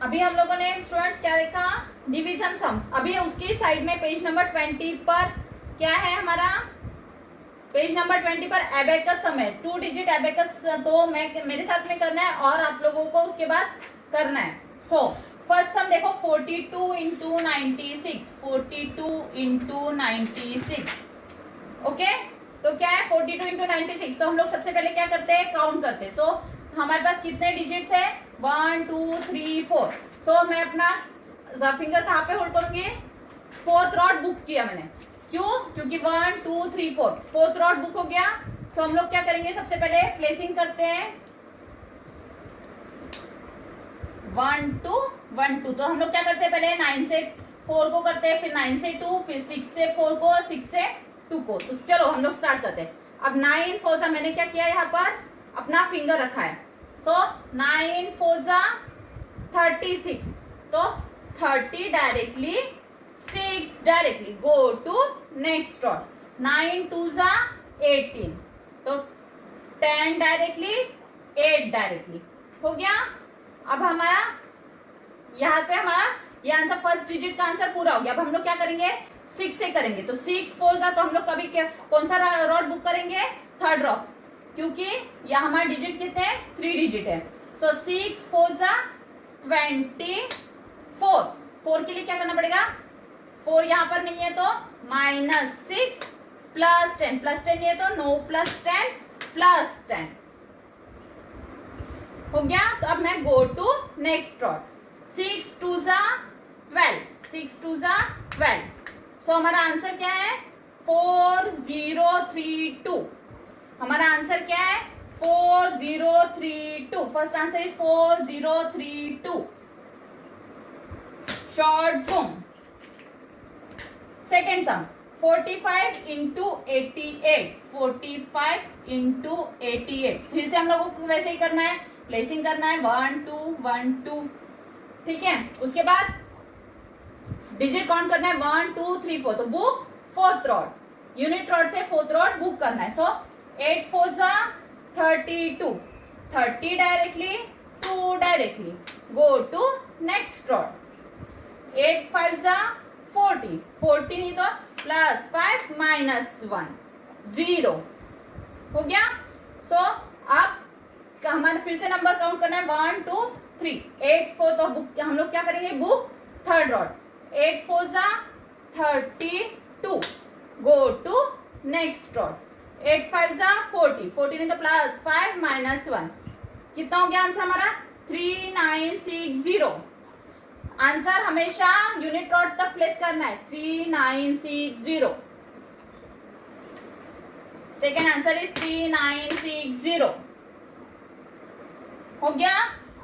अभी हम लोगों ने स्टूडेंट क्या देखा, डिवीजन सम्स। अभी उसकी साइड में पेज नंबर 20 पर क्या है हमारा, पेज नंबर 20 पर एबेकस सम है, 2 डिजिट एबेकस। तो मैं मेरे साथ में करना है और आप लोगों को उसके बाद करना है। सो फर्स्ट सम देखो, 42 इंटू 96, 42 इंटू 96। ओके, तो क्या है 42 इंटू 96। तो हम लोग सबसे पहले क्या करते हैं, काउंट करते हैं। सो हमारे पास कितने डिजिट्स है, 1 2 3 4। सो मैं अपना फिंगर कहाँ पे होल्ड करूंगी, फोर्थ रॉड बुक किया मैंने। क्यों, क्योंकि 1 2 3 4 फोर्थ रॉड बुक हो गया। सो हम लोग क्या करेंगे, सबसे पहले प्लेसिंग करते हैं 1 2 1 2। तो हम लोग क्या करते हैं, पहले 9 से 4 को करते हैं, फिर 9 से 2, फिर 6 से 4 को, 6 से 2 को। तो चलो हम लोग स्टार्ट करते हैं। अब 9 4 जा, मैंने क्या किया, यहाँ पर अपना फिंगर रखा है। सो 9 4 जा 36। तो 30 directly, 6 directly, go to next rod. 9 2 जा 18। तो 10 डायरेक्टली, 8 डायरेक्टली हो गया। अब हमारा यहाँ पे हमारा ये आंसर, फर्स्ट डिजिट का आंसर पूरा हो गया। अब हम लोग क्या करेंगे, 6 से करेंगे। तो 6 4 जा, तो हम लोग कभी क्या, कौन सा रॉड बुक करेंगे, थर्ड रॉड, क्योंकि यहाँ हमारे डिजिट कितने हैं, 3 डिजिट है। सो 6 4 जा 24। 4 के लिए क्या करना पड़ेगा, 4 यहाँ पर नहीं है तो -6 प्लस 10, प्लस 10 नहीं है तो 9 प्लस 10 प्लस 10 हो गया। तो अब मैं गो टू नेक्स्ट रॉड। 6 2 जा 12, 6 2 जा 12। सो हमारा आंसर क्या है, 4032। हमारा आंसर क्या है, 4032। First answer is 4032। Short zoom. Second sum, 45 into 88, 45 into 88। फिर से हम लोगों को वैसे ही करना है, प्लेसिंग करना है 1 2 1 2, ठीक है। उसके बाद डिजिट काउंट करना है 1 2 3 4। तो book fourth rod, unit rod से फोर्थ रॉड बुक करना है। सो 8 4 जा 32, 30 directly, 2 directly, go to next rod. 8 5 जा 40, 40 नहीं तो +5 -1 0 हो गया। सो अब हमारे फिर से नंबर काउंट करना है 1 2 3 8 4। तो बुक हम लोग क्या करेंगे, बुक थर्ड रॉड। 8 4 जा 32, गो टू नेक्स्ट रॉड। 8 5 जा 40, 40 नहीं तो +5 -1 कितना हो गया आंसर हमारा, 3960। आंसर हमेशा यूनिट रॉड तक प्लेस करना है, 3960। सेकेंड आंसर इज 3960 हो गया।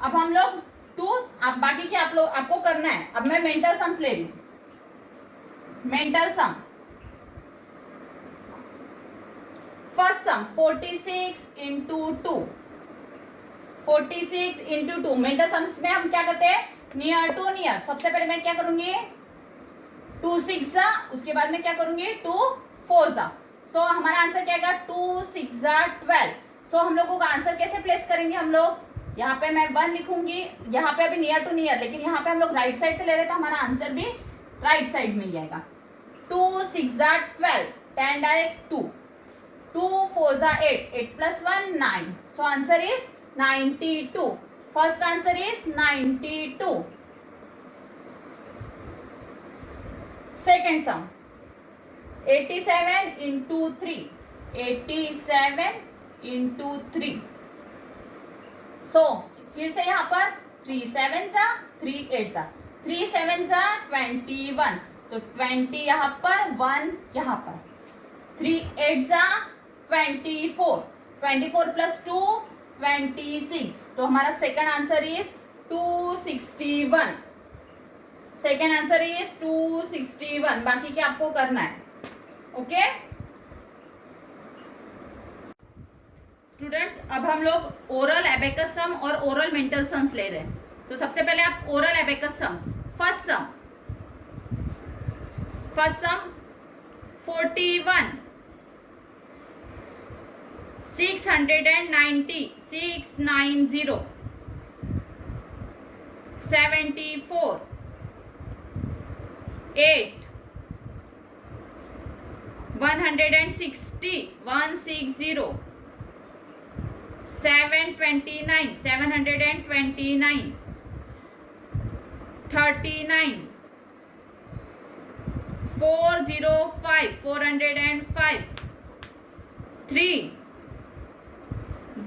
अब हम लोग अब बाकी के आप लोग आपको करना है। अब मैं मेंटल सम्स ले रही हूं। मेंटल सम, फर्स्ट सम 46 इंटू 2, 46 इंटू 2। मेंटल सम्स में हम क्या करते हैं, नियर टू नियर। सबसे पहले मैं क्या करूंगी, 2 6 जा, उसके बाद में क्या करूंगी 2 4 जा। सो हमारा आंसर क्या आएगा, 2 6 जा 12। सो हम लोगों का आंसर कैसे प्लेस करेंगे, हम लोग यहाँ पे मैं 1 लिखूंगी, यहाँ पे अभी नियर टू नियर, लेकिन यहाँ पे हम लोग राइट साइड से ले रहे तो हमारा आंसर भी राइट साइड में ही आएगा। 2 6 जा 12, 10 डायरेक्ट 2, 2 4 जा 8, 8 + 1 9। So answer is 92। First answer is 92। Second sum 87 into 3, 87 into 3। So फिर से यहाँ पर 3 7 जा 3 8 जा, 3 7 जा 21। तो 20 यहाँ पर, 1 यहाँ पर, 3 8 जा 24, 24 + 2 26। तो हमारा second answer is 261। Second answer is 261। बाकी क्या आपको करना है, ओके स्टूडेंट्स। अब हम लोग ओरल एबेकस सम और ओरल मेंटल सम्स ले रहे हैं। तो सबसे पहले आप oral abacus sums, first some 41 690 690 74, 8, 160, 160, 729, 729, 39, 405, 405, 3,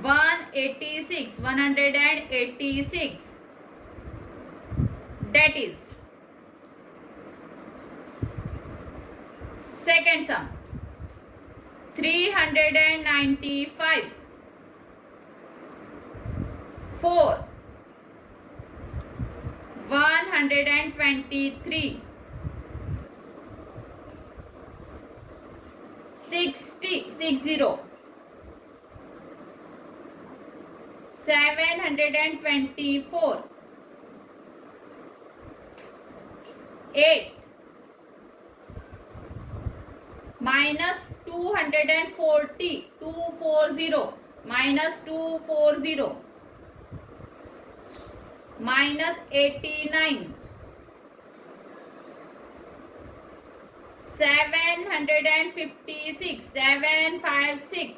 186, 186. That is second sum. 395, 4, 123, 60, 60, 724, 8, minus 240, 240, minus 240, minus 89, 756, 756,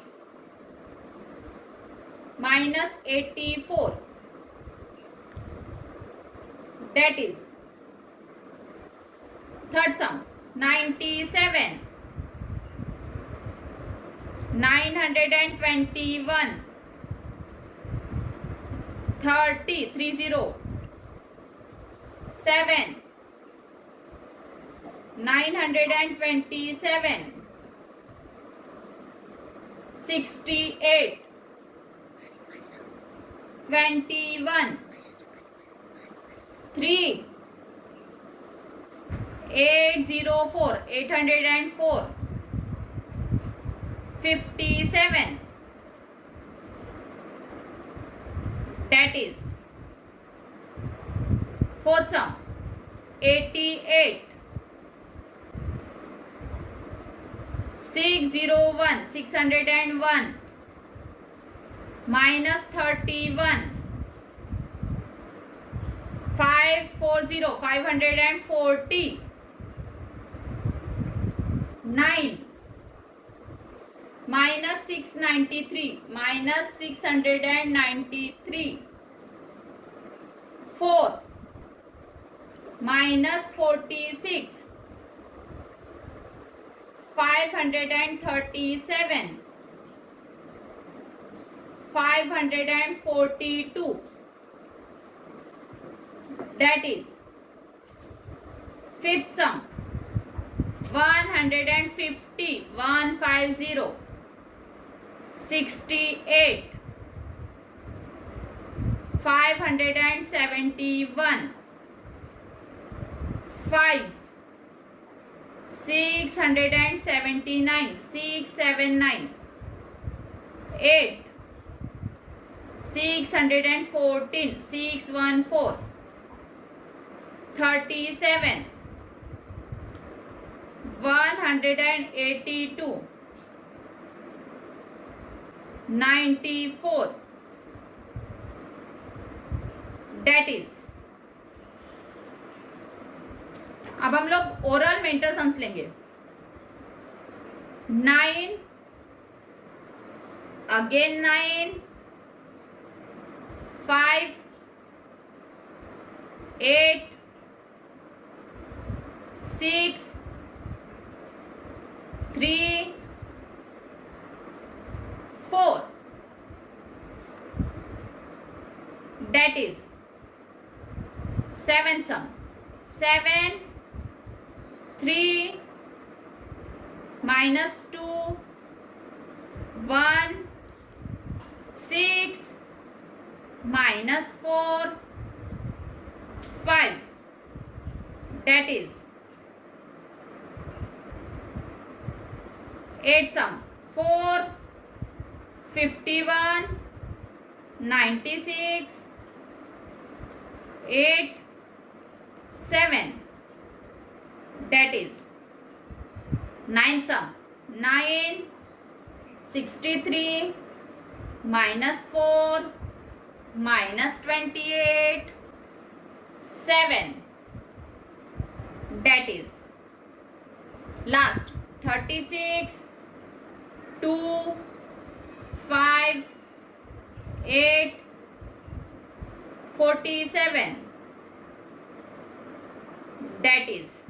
minus 84. That is third sum. 97, 921, 30, 30, 7, 927, 68, 21, 3, 804, 804, 57. That is fourth sum. 88, 601, 601, minus 31, 540, 540, 9, minus 693, minus 693, 4, minus 46, 537, 542. That is fifth sum. 150, 150, 68, 571, 5, 679, 679, 8, 614, 614, 37, 182, 94. That is, अब हम लोग oral mental sums लेंगे. 9, again 9, 5, 8, 6, 3, 4. That is seventh sum. 7, 3, minus 2, 1, 6, minus 4, 5. That is eighth sum. 4, 51, 96, 8, 7. That is ninth sum. 9, 63, minus 4, minus 28, 7, that is last 36, 2, 5, 8, 47, that is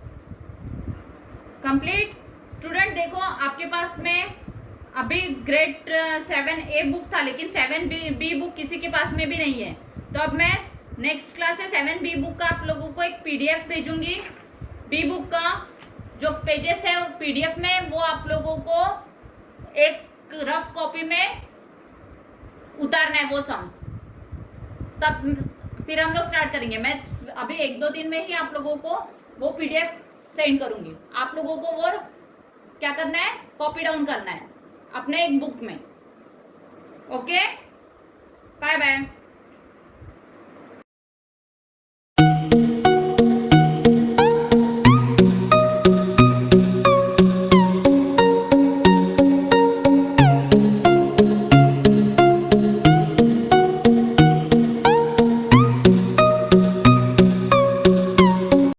complete. Student देखो आपके पास में अभी grade 7A book था, लेकिन 7B बुक किसी के पास में भी नहीं है। तो अब मैं नेक्स्ट क्लास से 7B बुक का आप लोगों को एक PDF भेजूंगी। बी बुक का जो पेजेस है PDF में, वो आप लोगों को एक रफ कॉपी में उतारना है वो सम्स। तब फिर हम लोग स्टार्ट करेंगे। मैं अभी 1-2 दिन में ही आप लोगों को वो PDF सेंड करूंगी। आप लोगों को वो क्या करना है, कॉपी डाउन करना है अपने एक बुक में। Okay, bye bye.